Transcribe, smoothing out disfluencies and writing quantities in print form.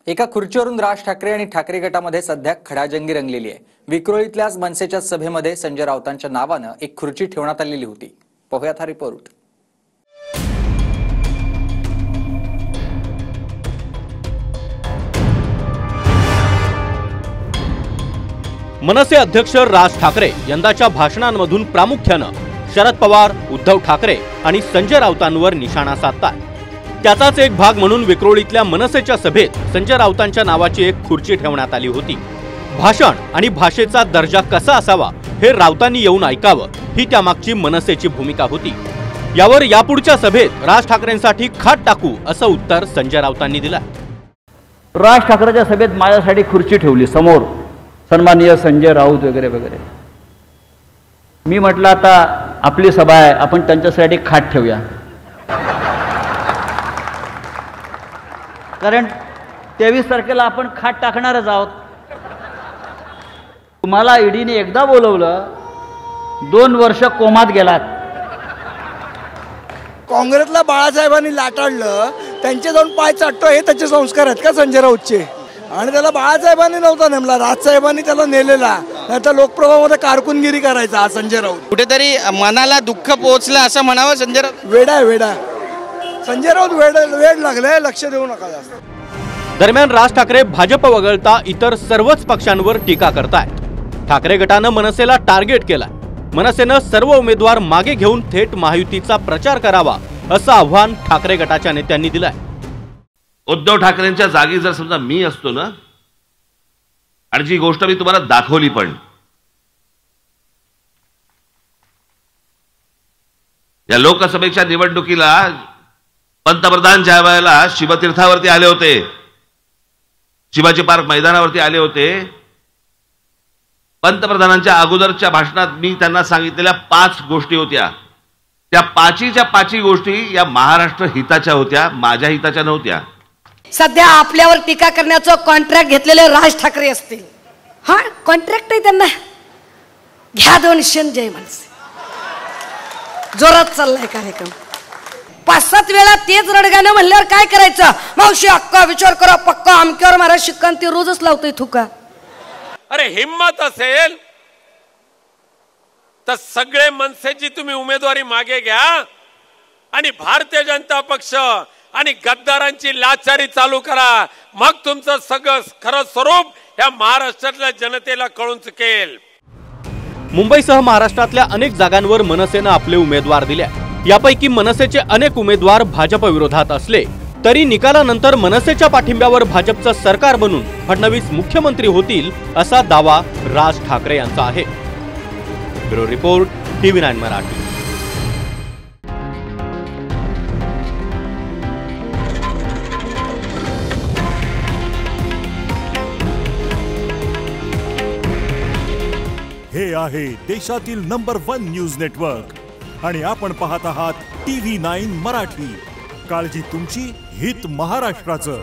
एका खुर्चीवरून राज ठाकरे आणि ठाकरे गटामध्ये सध्या खडाजंगी रंगलेली आहे। विक्रोळीतल्याच मनसेच्या सभेमध्ये संजय राऊतांच्या नावानं एक खुर्ची ठेवण्यात आलेली होती। पाहूयात हा रिपोर्ट। मनसे अध्यक्ष राज ठाकरे यंदाच्या भाषणांमधून प्रामुख्यानं शरद पवार, उद्धव ठाकरे आणि संजय राऊतांवर निशाणा साधतात। त्याचाच एक भाग म्हणून विक्रोळीतल्या मनसेच्या सभेत संजय राऊतांच्या नावाची एक खुर्ची ठेवण्यात आली होती। भाषण आणि भाषेचा दर्जा कसा असावा हे राऊतांनी येऊन ऐकावं ही त्यामागची मनसेची भूमिका होती। यावर यापुढच्या सभेत राज ठाकरेंसाठी खाट टाकू असं उत्तर संजय राऊतांनी दिलं। राज ठाकरेच्या सभेत माझ्यासाठी खुर्ची ठेवली समोर, सन्माननीय संजय राऊत वगैरे वगैरे। मी म्हटलं आता आपली सभा आहे, आपण त्यांच्यासाठी खाट ठेवूया, कारण 23 तारखेला आपण खाट टाकणारच आहोत। तुम्हाला ईडीने एकदा बोलवलं, 2 वर्ष कोमात गेलात। काँग्रेसला बाळासाहेबांनी लाटाळलं, त्यांचे जाऊन पाय चाटतो हे त्याचे संस्कार आहेत का संजय राऊतचे? आणि त्याला बाळासाहेबांनी नव्हता नेमला, राजसाहेबांनी त्याला नेलेला, नाही तर लोकप्रभामध्ये कारकुनगिरी करायचा हा संजय राऊत। कुठेतरी मनाला दुःख पोहोचलं असं म्हणावं संजय राऊत। वेडा संजय राऊत वेड लागले, लक्ष देऊ नका जास्त। दरम्यान राज ठाकरे भाजप वगळता इतर सर्वच पक्षांवर टीका करतायत। ठाकरे गटानं मनसेला टार्गेट केलाय। मनसेनं सर्व उमेदवार मागे घेऊन थेट महायुतीचा प्रचार करावा असं आव्हान ठाकरे गटाच्या नेत्यांनी दिलंय। उद्धव ठाकरेंच्या जागी जर समजा मी असतो ना, आणि जी गोष्ट मी तुम्हाला दाखवली, पण या लोकसभेच्या निवडणुकीला पंतप्रधान ज्या वेळेला शिवतीर्थावरती आले होते, शिवाजी पार्क मैदानावरती आले होते, पंतप्रधानांच्या अगोदरच्या भाषणात मी त्यांना सांगितलेल्या 5 गोष्टी होत्या। त्या 5च्या गोष्टी या महाराष्ट्र हिताच्या होत्या, माझ्या हिताच्या नव्हत्या। सध्या आपल्यावर टीका करण्याचं कॉन्ट्रॅक्ट घेतलेले राज ठाकरे असतील। हा कॉन्ट्रॅक्ट आहे त्यांना, घ्या 2 जय मनसे। जोरात चाललाय कार्यक्रम। 5-7 वेळा तेच रडगाणं म्हणल्यावर काय करायचं? मावशी अक्का विचार करा पक्का, आमक्यावर महाराज शिक्का, ते रोजच लावतोय थुका। अरे हिम्मत असेल तर सगळे मनसेची तुम्ही उमेदवारी मागे घ्या आणि भारतीय जनता पक्ष आणि गद्दारांची लाचारी चालू करा, मग तुमचं सगळं खरं स्वरूप या महाराष्ट्रातल्या जनतेला कळून चुकेल। मुंबईसह महाराष्ट्रातल्या अनेक जागांवर मनसेनं आपले उमेदवार दिले। यापैकी मनसेचे अनेक उमेदवार भाजप विरोधात असले तरी निकालानंतर मनसेच्या पाठिंब्यावर भाजपचं सरकार बनून फडणवीस मुख्यमंत्री होतील असा दावा राज ठाकरे यांचा आहे। Bureau report, TV9 Marathi. हे आहे देशातील नंबर 1 न्यूज नेटवर्क आणि आपण पाहत आहात TV9 मराठी। काळजी तुमची, हित महाराष्ट्राचं।